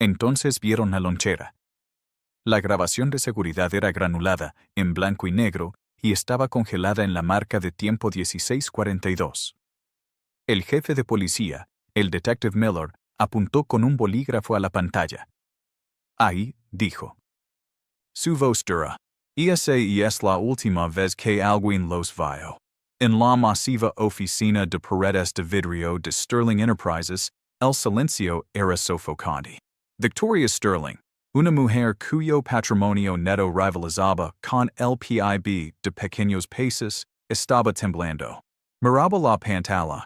Entonces vieron la lonchera. La grabación de seguridad era granulada, en blanco y negro, y estaba congelada en la marca de tiempo 16:42. El jefe de policía, el detective Miller, apuntó con un bolígrafo a la pantalla. Ahí, dijo. Su vostra. Esa es la última vez que alguien los vio. En la masiva oficina de paredes de vidrio de Sterling Enterprises, el silencio era sofocante. Victoria Sterling, una mujer cuyo patrimonio neto rivalizaba con el PIB de pequeños países, estaba temblando. Miraba la pantalla.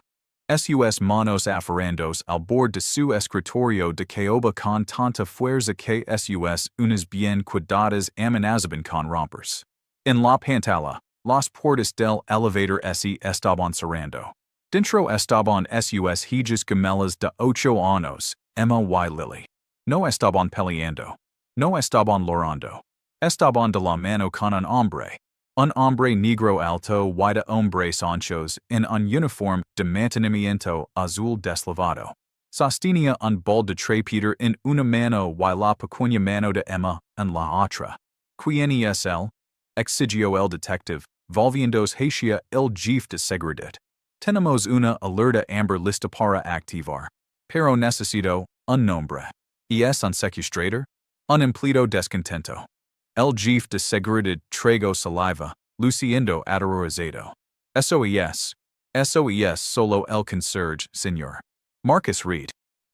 Sus manos aferendos al borde de su escritorio de caoba con tanta fuerza que sus unas bien cuidadas amenazaban con romperse. En la pantalla, las puertas del elevator estaban cerrando. Dentro estaban sus hijas gemelas de 8 años, Emma y Lily. No estaban peleando. No estaban llorando. Estaban de la mano con un hombre negro alto y de hombres anchos en un uniforme de mantenimiento azul deslavado. Sostenía un bol de trapiter en una mano y la pequeña mano de Emma en la otra. ¿Quién es él? Exigió el detective, volviéndose hacia el jefe de seguridad. Tenemos una alerta amber lista para activar. Pero necesito un nombre. ¿Es un secuestrador? Un empleado descontento. El jefe de seguridad tragó saliva, luciendo aterrorizado. Eso es solo el conserje, señor. Marcus Reed.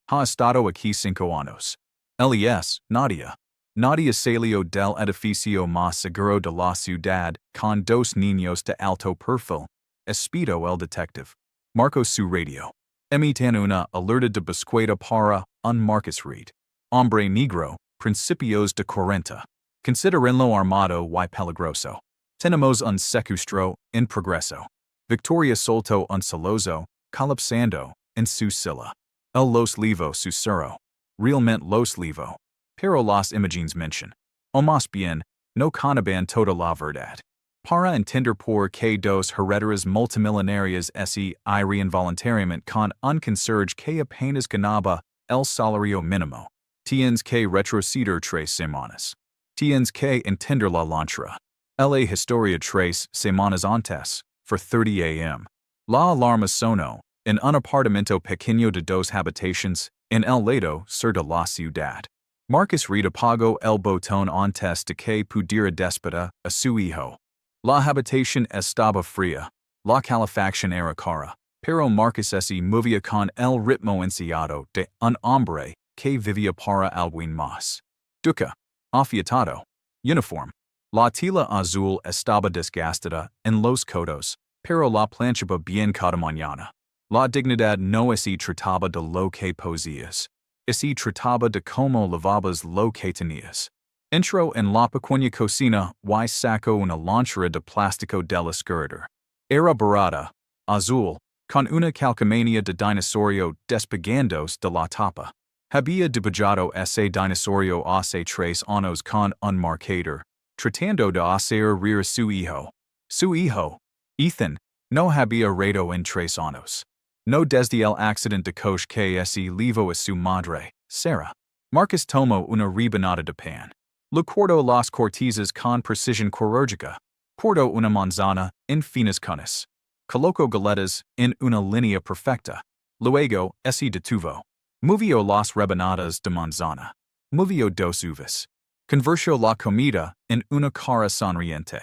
Ha estado aquí 5 años. Él es Nadia. Nadia salió del edificio más seguro de la ciudad con 2 niños de alto perfil. Espito el detective. Marcos su radio. Emitan una alerta de búsqueda para un Marcus Reed. Hombre negro, principios de 40. Considerenlo armado y peligroso. Tenemos un secuestro en progreso. Victoria soltó un celoso, colapsando en su silla. El los levo su susurro. Realmente los levo. Pero las imágenes mention. O más bien, no conaban toda la verdad. Para entender por qué 2 heredaras multimillonarias irían voluntariamente con un conserje que apenas ganaba el salario mínimo. Tienes que retroceder 3 semanas. Tienes que entender la lonchera. La historia 3 semanas antes, for 30 a.m. La alarma sonó, en un apartamento pequeño de 2 habitaciones, en el lado sur de la ciudad. Marcus Reed apagó el botón antes de que pudiera despedir a su hijo. La habitación estaba fría. La calefacción era cara. Pero Marcus se movía con el ritmo ansiado de un hombre que vivía para alguien más. Duca. Afiatado. Uniforme. La tela azul estaba desgastada en los codos, pero la planchaba bien cada mañana. La dignidad no trataba de lo que poseías. Trataba de cómo lavabas lo que tenías. Entró en la pequeña cocina y sacó una lonchera de plástico del escurridor. Era barata, azul, con una calcamonía de dinosaurio despegándose de la tapa. Había dibujado ese dinosaurio hace 3 años con un marcador, tratando de hacer reír a su hijo. Su hijo, Ethan, no había reído en 3 años. No desde el accidente de coche que se llevó a su madre, Sarah. Marcus tomó una rebanada de pan. Le cortó las cortezas con precisión quirúrgica. Cortó una manzana en finas cones. Colocó galletas en una línea perfecta. Luego, se detuvo. Movió las rebanadas de manzana. Movió 2 uvas. Convirtió la comida en una cara sonriente.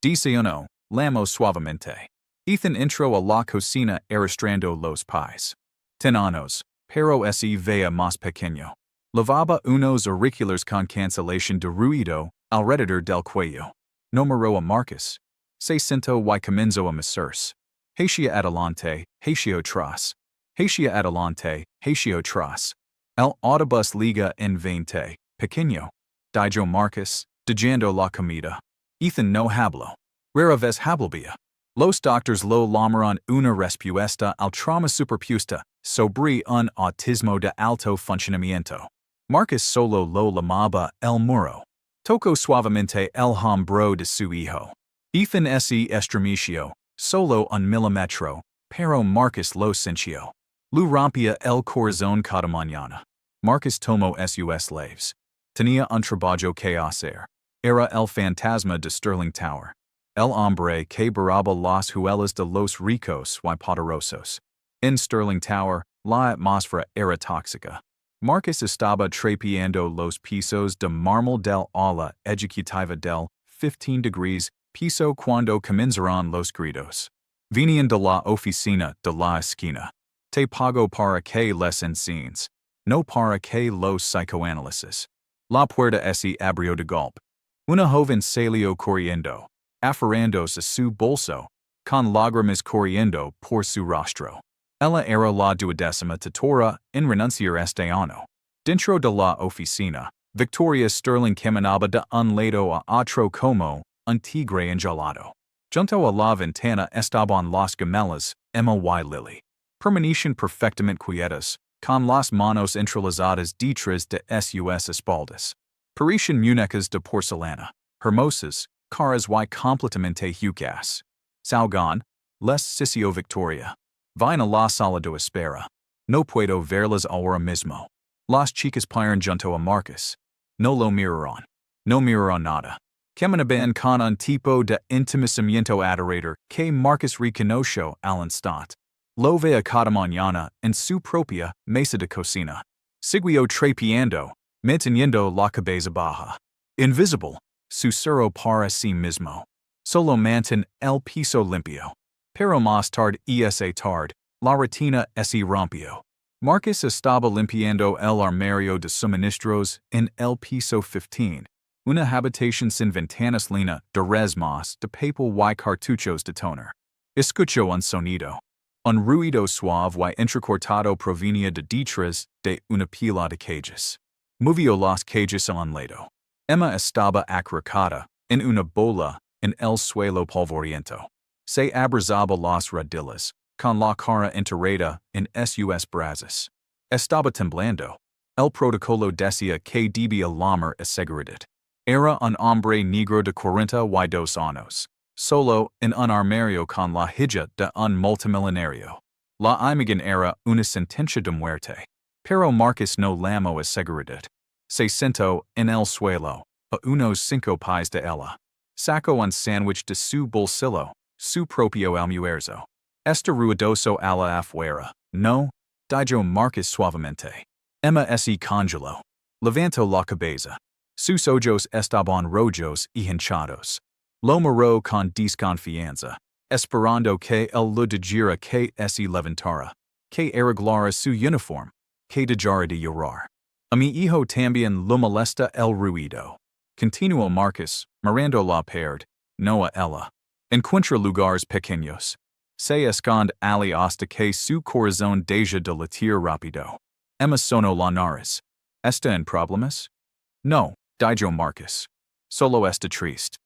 Desayunó, lamó suavemente. Ethan entró a la cocina arrastrando los pies. Tenanos, pero se veía más pequeño. Lavaba unos auriculares con cancelación de ruido alrededor del cuello. No miró a Marcus. Se sentó y comenzó a mecerse. Hacia adelante, hacia atrás. Hacia adelante, hacia atrás. El autobús liga en 20, pequeño. Dijo Marcus, dejando la comida. Ethan no habló. Rara vez hablaba. Los doctores lo llamaron una respuesta al trauma superpuesta sobre un autismo de alto funcionamiento. Marcus solo lo llamaba el muro. Tocó suavemente el hombro de su hijo. Ethan se estremeció, solo un milímetro, pero Marcus lo sintió. Lo rompía el corazón cada mañana. Marcus tomo sus slaves. Tenía un trabajo que hacer. Era el fantasma de Sterling Tower. El hombre que baraba las huellas de los ricos y poderosos. En Sterling Tower, la atmósfera era tóxica. Marcus estaba trapeando los pisos de mármol del ala ejecutiva del 15 degrees piso cuando comenzaron los gritos. Venían de la oficina de la esquina. Te pago para que les enseñes, no para que los psicoanálisis. La puerta se abrió de golpe. Una joven salió corriendo, aferrándose a su bolso, con lágrimas corriendo por su rostro. Ella era la duodécima tutora en renunciar este año. Dentro de la oficina, Victoria Sterling caminaba de un lado a otro como un tigre enjaulado. Junto a la ventana estaban las gemelas, Emma y Lily. Permanecían perfectamente quietas, con las manos entrelazadas detrás de sus espaldas. Parecían muñecas de porcelana, hermosas, caras y completamente huecas. Salgan, les sisió Victoria. Vayan a la sala de espera. No puedo verlas ahora mismo. Las chicas paran junto a Marcus. No lo miraron. No miraron nada. Caminaban con un tipo de intimiciamiento adorador que Marcus reconoció al instante. Lo ve cada mañana en su propia mesa de cocina. Siguió trapeando, manteniendo la cabeza baja. Invisible, susurró para sí mismo. Solo mantén el piso limpio. Pero más tarde la retina se rompió. Marcus estaba limpiando el armario de suministros en el piso 15. Una habitación sin ventanas llena de resmas de papel y cartuchos de toner. Escuchó un sonido. Un ruido suave y entrecortado provenía de detrás de una pila de cajas. Movió las cajas a un lado. Emma estaba acurrucada en una bola en el suelo polvoriento. Se abrazaba las rodillas, con la cara enterrada en sus brazos. Estaba temblando. El protocolo decía que debía llamar a seguridad. Era un hombre negro de 42 años, solo en un armario con la hija de un multimillonario. La imagen era una sentencia de muerte. Pero Marcus no llamó a seguridad. Se sentó en el suelo, a unos 5 pies de ella. Sacó un sándwich de su bolsillo, su propio almuerzo. Este ruidoso a la afuera. No, dijo Marcus suavemente. Emma se congeló. Levantó la cabeza. Sus ojos estaban rojos y hinchados. Lo miró con desconfianza, esperando que él lo dijera que se levantara, que arreglara su uniforme, que dejara de llorar. A mi hijo también lo molesta el ruido. Continuó Marcus, mirando la pared, no a ella. Encuentra lugares pequeños. Se esconde allí hasta que su corazón deja de latir rápido. Emma sonó la nariz. ¿Está en problemas? No, dijo Marcus. Solo está triste.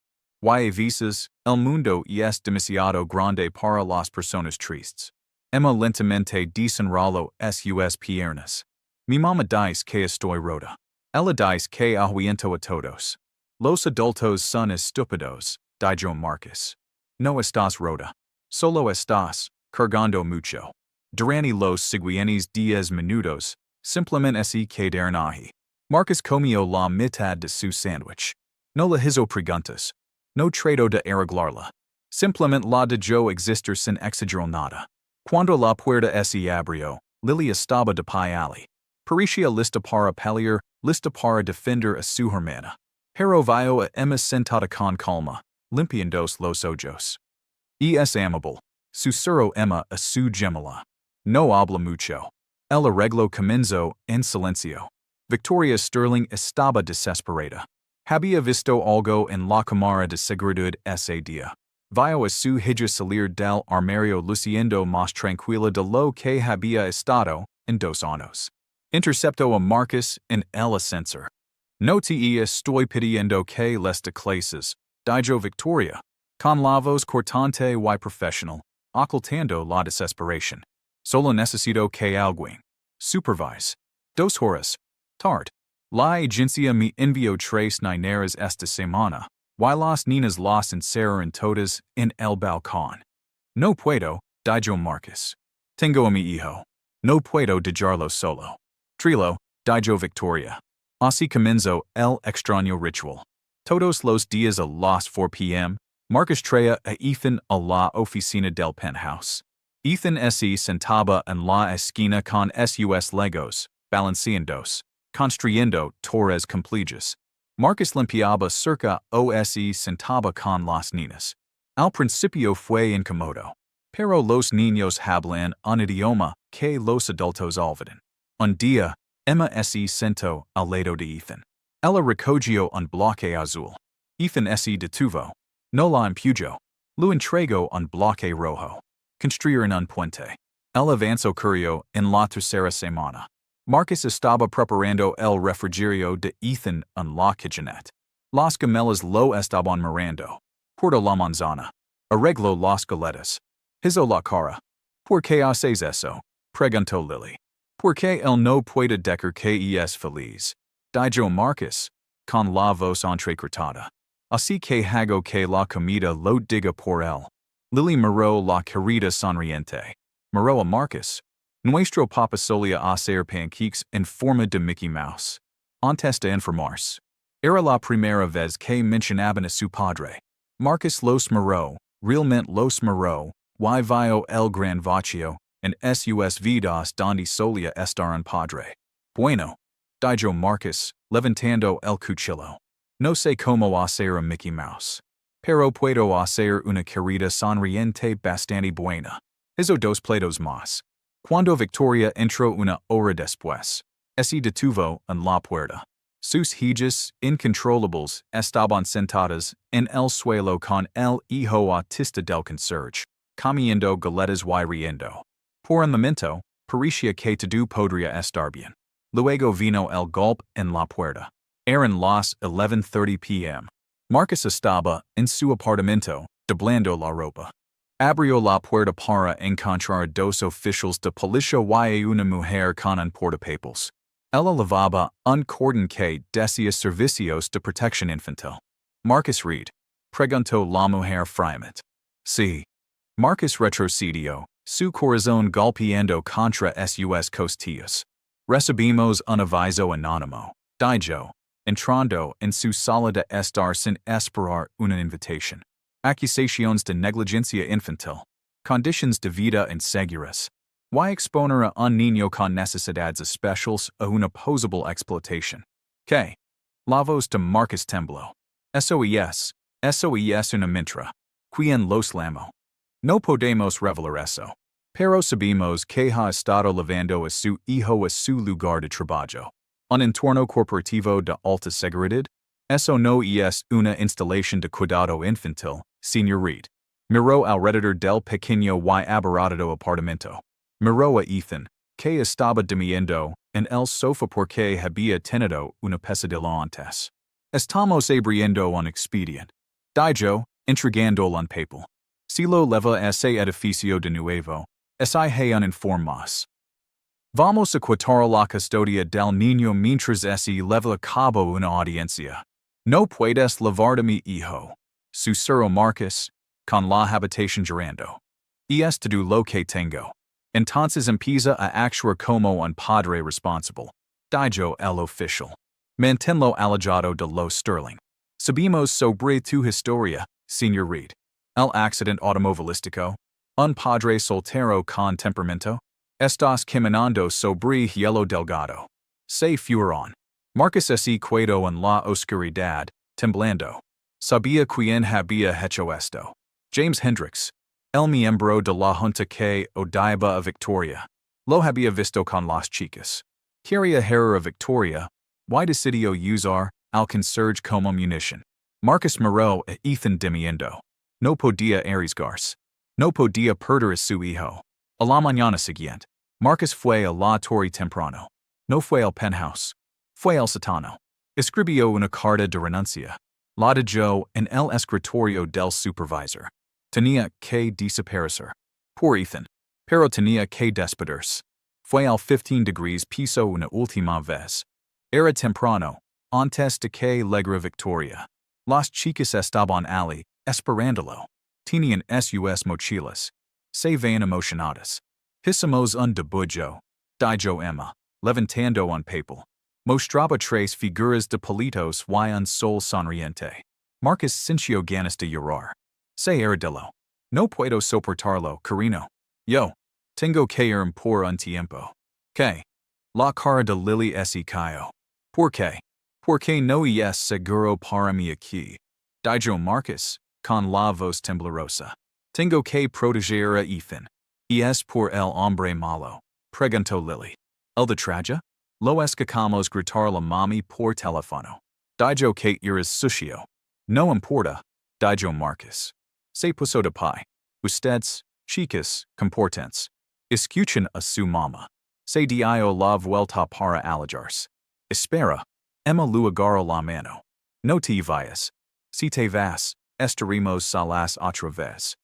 Y a veces, el mundo es demasiado grande para las personas tristes. Emma lentamente desenrolló sus piernas. Mi mamá dice que estoy rota. Ella dice que ahuento a todos. Los adultos son estúpidos, dijo Marcus. No estás rota. Solo estás cargando mucho. Durante los siguientes 10 minutos, simplemente se quedaron ahí. Marcus comió la mitad de su sándwich. No le hizo preguntas. No trató de arreglarla. Simplemente la dejó existir sin exigir nada. Cuando la puerta se abrió, Lily estaba de pie allí. Parecía lista para pelear, lista para defender a su hermana. Pero vio a Emma sentada con calma, limpiándose los ojos. Es amable, susurró Emma a su gemela. No habla mucho. El arreglo comenzó en silencio. Victoria Sterling estaba desesperada. Había visto algo en la cámara de seguridad ese día. Vio a su hija salir del armario luciendo más tranquila de lo que había estado en 2 años. Interceptó a Marcus en el ascensor. No te estoy pidiendo que les de clases, dijo Victoria, con la voz cortante y profesional, ocultando la desesperación. Solo necesito que alguien supervise. 2 horas. Tard. La agencia me envió 3 niñeras esta semana, y las niñas las encerraron todas en el balcón. No puedo, dijo Marcus. Tengo a mi hijo. No puedo dejarlo solo. Trilo, Dijo Victoria. Así comienzo el extraño ritual. Todos los días a las 4 p.m., Marcus traía a Ethan a la oficina del penthouse. Ethan se sentaba en la esquina con sus legos, balanceándos, construyendo torres complejas. Marcus limpiaba cerca o se sentaba con las niñas. Al principio fue incómodo, pero los niños hablan un idioma que los adultos olvidan. Un día, Emma se sentó al lado de Ethan. Ella recogió un bloque azul. Ethan se detuvo. No la empujó. Lo entregó un bloque rojo. Construyeron un puente. El avanzo ocurrió en la tercera semana. Marcus estaba preparando el refrigerio de Ethan en la kitchenette. Las gemelas lo estaban mirando. Cortó la manzana. Arregló las galetas. Hizo la cara. ¿Por qué haces eso? Preguntó Lily. Porque él no puede decir que es feliz. Dijo Marcus, con la voz entrecortada. Así que hago que la comida lo diga por él. Lily miró la carita sonriente. Miró a Marcus. Nuestro papá solía hacer pancakes en forma de Mickey Mouse. Antes de enfermarse. Era la primera vez que mencionaban a su padre. Marcus los miró, realmente los miró, y vio el gran vacío en sus vidas donde solía estar un padre. Bueno, dijo Marcus, levantando el cuchillo. No sé cómo hacer a Mickey Mouse. Pero puedo hacer una carita sonriente bastante buena. Hizo 2 platos más. Cuando Victoria entró una hora después, se detuvo en la puerta. Sus hijas, incontrolables, estaban sentadas en el suelo con el hijo autista del conserje, comiendo galetas y riendo. Por un momento, parecía que todo podría estar bien. Luego vino el golpe en la puerta. Eran las 11:30 p.m. Marcus estaba en su apartamento, doblando la ropa. Abrió la puerta para encontrar a 2 oficiales de policía y una mujer con un portapapeles. Ella lavaba un cordón que decía servicios de protección infantil. Marcus Reed, preguntó la mujer fríamente. Sí. Marcus retrocedió, su corazón golpeando contra sus costillas. Recibimos un aviso anónimo, dijo, entrando en su sala de estar sin esperar una invitación. Acusaciones de negligencia infantil. Condiciones de vida inseguras. Y exponer a un niño con necesidades especiales a una posible explotación. ¿Qué? La voz de Marcus tembló. Eso es una mentira. ¿Quién los llamó? No podemos revelar eso. Pero sabemos que ha estado llevando a su hijo a su lugar de trabajo. Un entorno corporativo de alta seguridad. Eso no es una instalación de cuidado infantil, señor Reed. Miró alrededor del pequeño y abarrotado apartamento. Miró a Ethan, que estaba durmiendo en el sofá porque había tenido una pesadilla antes. Estamos abriendo un expediente. Dijo, entregando un papel. Si lo leva ese edificio de nuevo, hay un informas. Vamos a quitar la custodia del niño mientras se leva a cabo una audiencia. No puedes llevar a mi hijo. Susurró Marcus, con la habitación llorando. Es todo lo que tengo. Entonces empieza a actuar como un padre responsable. Dijo el oficial. Manténlo alejado de lo sterling. Sabemos sobre tu historia, señor Reed. El accidente automovilístico. Un padre soltero con temperamento. Estás caminando sobre hielo delgado. Se fueron. Marcus se quedó en la oscuridad, temblando. Sabía quién había hecho esto. James Hendricks, el miembro de la junta que odiaba a Victoria. Lo había visto con las chicas. Quería herir a Victoria. Y decidió usar al conserje como munición. Marcus miró a Ethan dimiendo. No podía arriesgarse. No podía perder a su hijo. A la mañana siguiente, Marcus fue a la torre temprano. No fue al penthouse. Fue al sótano. Escribió una carta de renuncia. La dejó en el escritorio del supervisor. Tenía que desaparecer. Por Ethan. Pero tenía que despedirse. Fue al 15 degrees piso una última vez. Era temprano, antes de que llegara Victoria. Las chicas estaban allí, esperándolo. Tenían sus mochilas. Se veían emocionadas. Hicimos un debullo, dijo Emma, levantando un papel. Mostraba tres figuras de palitos y un sol sonriente. Marcus Cincio ganas de llorar. Se Aradillo. No puedo soportarlo, carino. Yo. Tengo que ir por un tiempo. Que. La cara de Lily es cayo. ¿Por qué? Porque no es seguro para mí aquí. Dijo Marcus, con la voz temblorosa. Tengo que proteger a Ethan. Y es por el hombre malo. Preguntó Lily. El de traja? Lo escapamos gritar la mami por teléfono. Dijo que eres sucio. No importa. Dijo Marcus. Se puso de pie. Ustedes, chicas, comportens. Escuchen a su mama. Se dio la vuelta para alejarse. Espera. Emma lu agarró la mano. No te vayas. Si te vas, estaremos solas otra vez.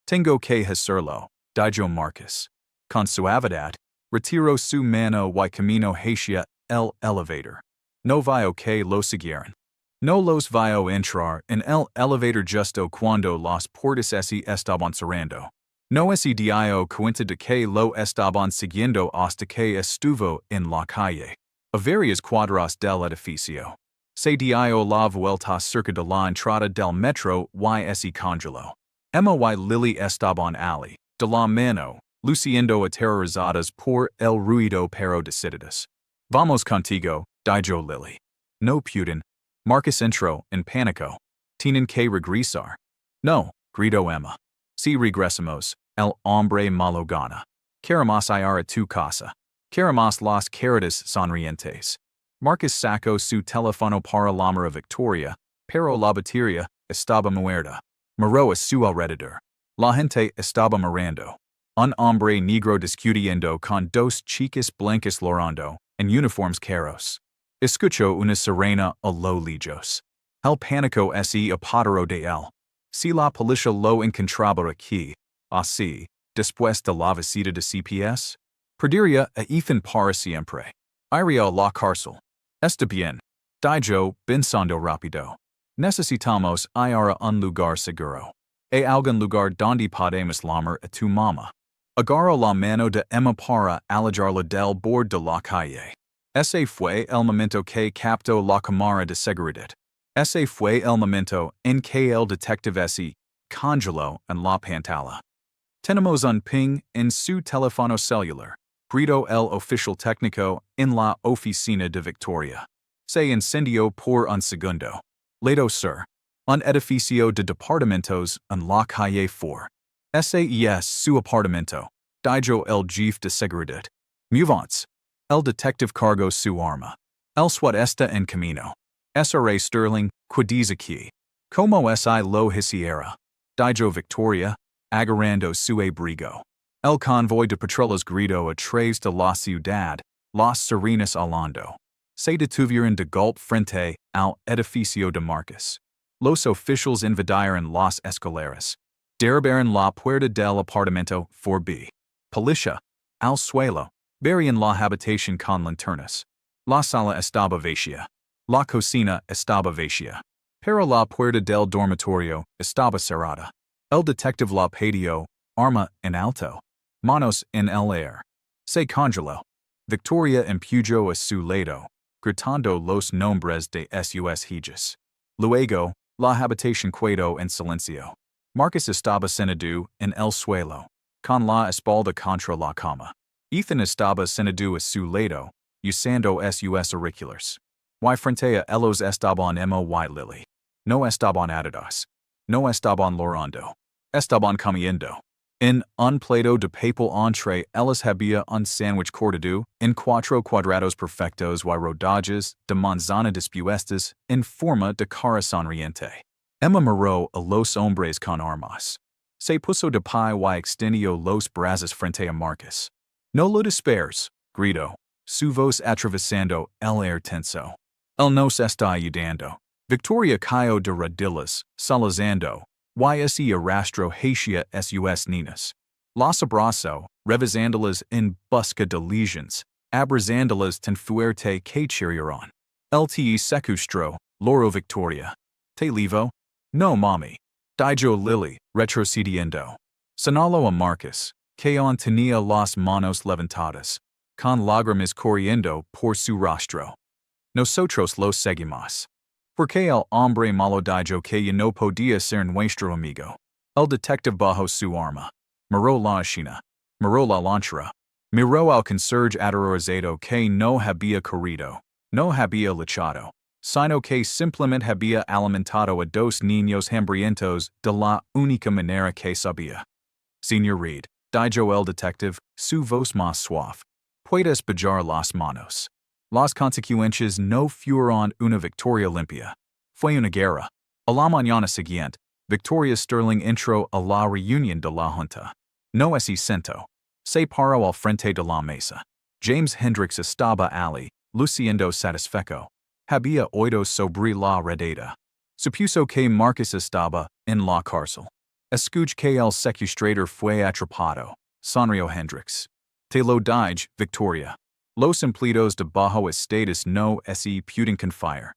Tengo que hacerlo, dijo Marcus. Con suavidad, retiró su mano y camino hacia el elevator. No vio que lo siguieran. No los vio entrar en el elevator justo cuando las puertas estaban cerrando. No dio cuenta de que lo estaban siguiendo hasta que estuvo en la calle. A varias cuadras del edificio. Se dio la vuelta cerca de la entrada del metro y congeló. Emma y Lily estaban allí, de la mano, luciendo aterrorizadas por el ruido pero decididas. Vamos contigo, dijo Lily. No pueden. Marcus entró en pánico. Tienen que regresar. No, gritó Emma. Si regresamos, el hombre malo gana. Queremos ir a tu casa. Queremos las caritas sonrientes. Marcus sacó su teléfono para llamar a Victoria, pero la batería estaba muerta. Miró a su alrededor. La gente estaba mirando. Un hombre negro discutiendo con dos chicas blancas llorando, en uniformes caros. Escuchó una sirena a lo lejos. El pánico se apoderó de él. Si la policía lo encontraba aquí, así, después de la visita de CPS, perdería a Ethan para siempre. Iría a la cárcel. Está bien. Dijo, pensando rápido. Necesitamos ir a un lugar seguro. Hay algún lugar donde podemos llamar a tu mamá. Agarró la mano de Emma para alejarla del borde de la calle. Ese fue el momento que captó la cámara de seguridad. Ese fue el momento en que el detective se congeló en la pantalla. Tenemos un ping en su teléfono celular. Gritó el oficial técnico en la oficina de Victoria. Se incendió por un segundo. Ledo sir. Un edificio de departamentos en la calle 4. Ese es su apartamento. Dijo el jefe de seguridad. Muvance. El detective cargó su arma. El SWAT está en camino. SRA Sterling, quidis aquí. Como es lo hiciera. Dijo Victoria, agarrando su abrigo. El convoy de patrullas gritó a través de la ciudad, las sirenas hablando. Se detuvieron de golpe frente al edificio de Marcus. Los oficiales invadieron las escaleras. Derribaron la puerta del apartamento 4B. Policía, al suelo, verían la habitación con linternas. La sala estaba vacía. La cocina estaba vacía. Pero la puerta del dormitorio estaba cerrada. El detective la pidió, arma en alto. Manos en el aire. Se congeló. Victoria empujó a su lado, gritando los nombres de sus hijas. Luego, la habitación quedó en silencio. Marcus estaba sentado en el suelo, con la espalda contra la cama. Ethan estaba sentado a su lado, usando sus auriculares. Y frente a ellos estaban Emma y Lily. No estaban atados. No estaban llorando. Estaban comiendo. En un plato de papel entre ellos había un sándwich cortado en 4 cuadrados perfectos y rodajas de manzana dispuestas en forma de cara sonriente. Emma miró a los hombres con armas. Se puso de pie y extendió los brazos frente a Marcus. No lo desesperes, gritó, su voz atravesando el aire tenso. Él nos está ayudando. Victoria cayó de rodillas, salazando, y se arrastró hacia sus niñas. Las abrazó, revisándolas en busca de lesiones, abrazándolas tan fuerte que chirriaron. El te secuestró, loro Victoria. ¿Te levo? No, mami. Dijo Lily, retrocediendo. Señaló a Marcus, que aún tenía las manos levantadas, con lágrimas corriendo por su rostro. Nosotros los seguimos. Porque el hombre malo dijo que ya no podía ser nuestro amigo. El detective bajo su arma. Miró la escena. Miró la lanchera. Miró al conserje aterrorizado que no había corrido. No había luchado. Sino que simplemente había alimentado a dos niños hambrientos de la única manera que sabía. Señor Reed, dijo el detective, su voz más suave. Puedes bajar las manos. Las consecuencias no fueron una victoria limpia. Fue una guerra. A la mañana siguiente, Victoria Sterling entró a la reunión de la Junta. No se sentó. Se paró al frente de la mesa. James Hendricks estaba allí, luciendo satisfecho. Había oído sobre la redada. Supuso que Marcus estaba en la cárcel. Escuché que el secuestrador fue atrapado. Sonrió Hendricks. Te lo dije, Victoria. Los empleados de bajo estatus no se pueden confiar.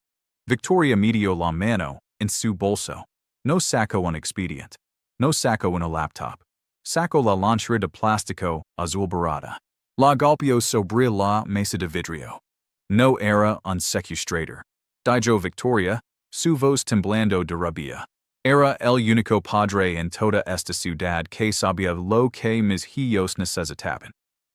Victoria metió la mano en su bolso. No sacó un expediente. No sacó una laptop. Sacó la lonchera de plástico azul barata. La golpeó sobre la mesa de vidrio. No era un secuestrador. Dijo Victoria, su voz temblando de rabia. Era el único padre en toda esta ciudad que sabía lo que mis hijos necesitaban.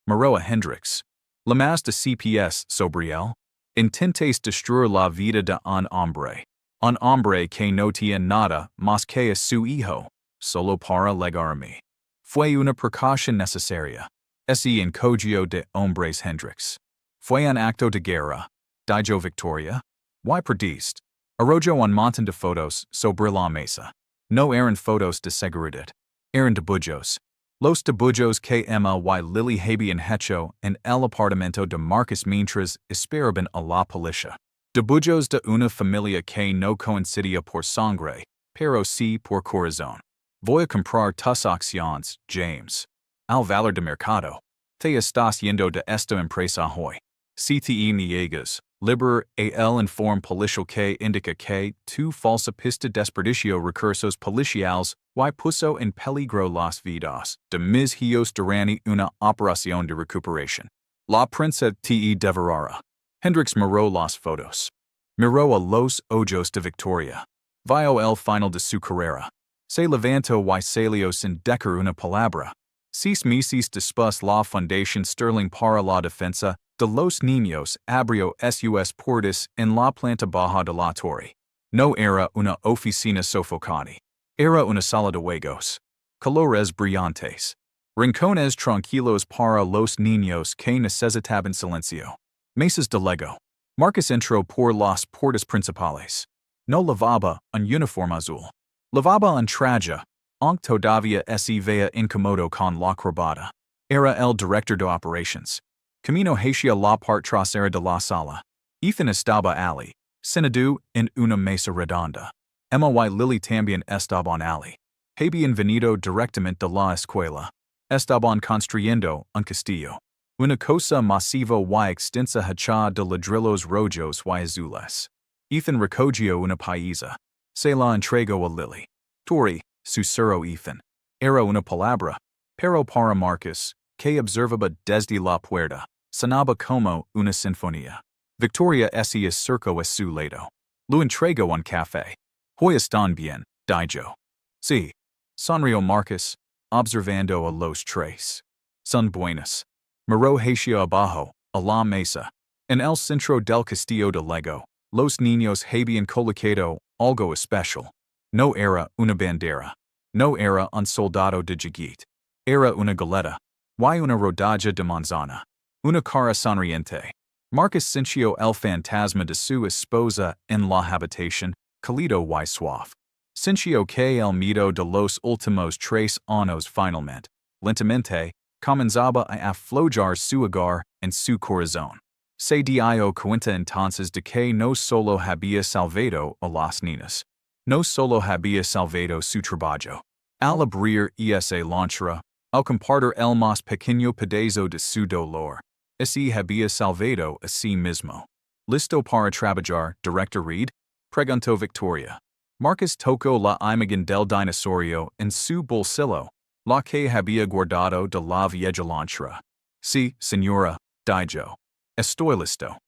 Miró a Hendricks. La más de CPS sobre él. Intentes destruir la vida de un hombre. Un hombre que no tiene nada más que a su hijo, solo para legarme. Fue una precaución necesaria. Ese encogió de hombres Hendricks. Fue un acto de guerra. Dijo Victoria. Why perdiste? Arrojo un montón de fotos sobre la mesa. No eran fotos de seguridad. Eran dibujos. Los dibujos que MLY Lily habían hecho en el apartamento de Marcus mientras esperaban a la policía. Dibujos de una familia que no coincidía por sangre, pero sí por corazón. Voy a comprar tus acciones, James. Al valor de mercado. Te estás yendo de esta empresa hoy. Si te niegas, liberar el informe policial que indica que tu falsa pista desperdició recursos policiales y puso en peligro las vidas de mis hijos durante una operación de recuperación. La prensa te devorará. Hendricks miró las fotos. Miró a los ojos de Victoria. Vio el final de su carrera. Se levantó y salió sin decir una palabra. 6 meses después la Fundación Sterling para la Defensa de los Niños abrió sus puertas en la planta baja de la torre. No era una oficina sofocante. Era una sala de juegos. Colores brillantes. Rincones tranquilos para los niños que necesitaban silencio. Mesas de Lego. Marcus entró por las puertas principales. No lavaba un uniforme azul. Lavaba un traje, aunque todavía se veía incómodo con la corbata. Era el director de operations. Camino hacia la parte trasera de la sala. Ethan estaba allí, sentado en una mesa redonda. Emma y Lily también estaban allí. Habían venido directamente de la escuela. Estaban construyendo un castillo. Una cosa masiva y extensa hecha de ladrillos rojos y azules. Ethan recogió una paisa. Se la entregó a Lily. Tori, susurró Ethan. Era una palabra, pero para Marcus, que observaba desde la puerta, sonaba como una sinfonía. Victoria se acercó a su lado. Lo entregó un café. Hoy están bien, dijo. Sí. Sonrió Marcus, observando a los tres. Son buenas. Miró hacia abajo, a la mesa. En el centro del castillo de Lego, los niños habían colocado algo especial. No era una bandera. No era un soldado de Jigit. Era una galeta. Y una rodaja de manzana. Una cara sonriente. Marcus sintió el fantasma de su esposa en la habitación, cálido y suave. Sintió que el miedo de los últimos 3 años finalmente, lentamente, comenzaba a aflojar su hogar en su corazón. Se dio cuenta entonces de que no solo había salvado a las niñas. No solo había salvado su trabajo. Al abrir esa lonchera, al compartir el más pequeño pedazo de su dolor, ese había salvado a sí mismo. ¿Listo para trabajar, Director Reed? Preguntó Victoria. Marcus tocó la imagen del dinosaurio en su bolsillo, la que había guardado de la vieja lonchera. Sí, señora, dijo. Estoy listo.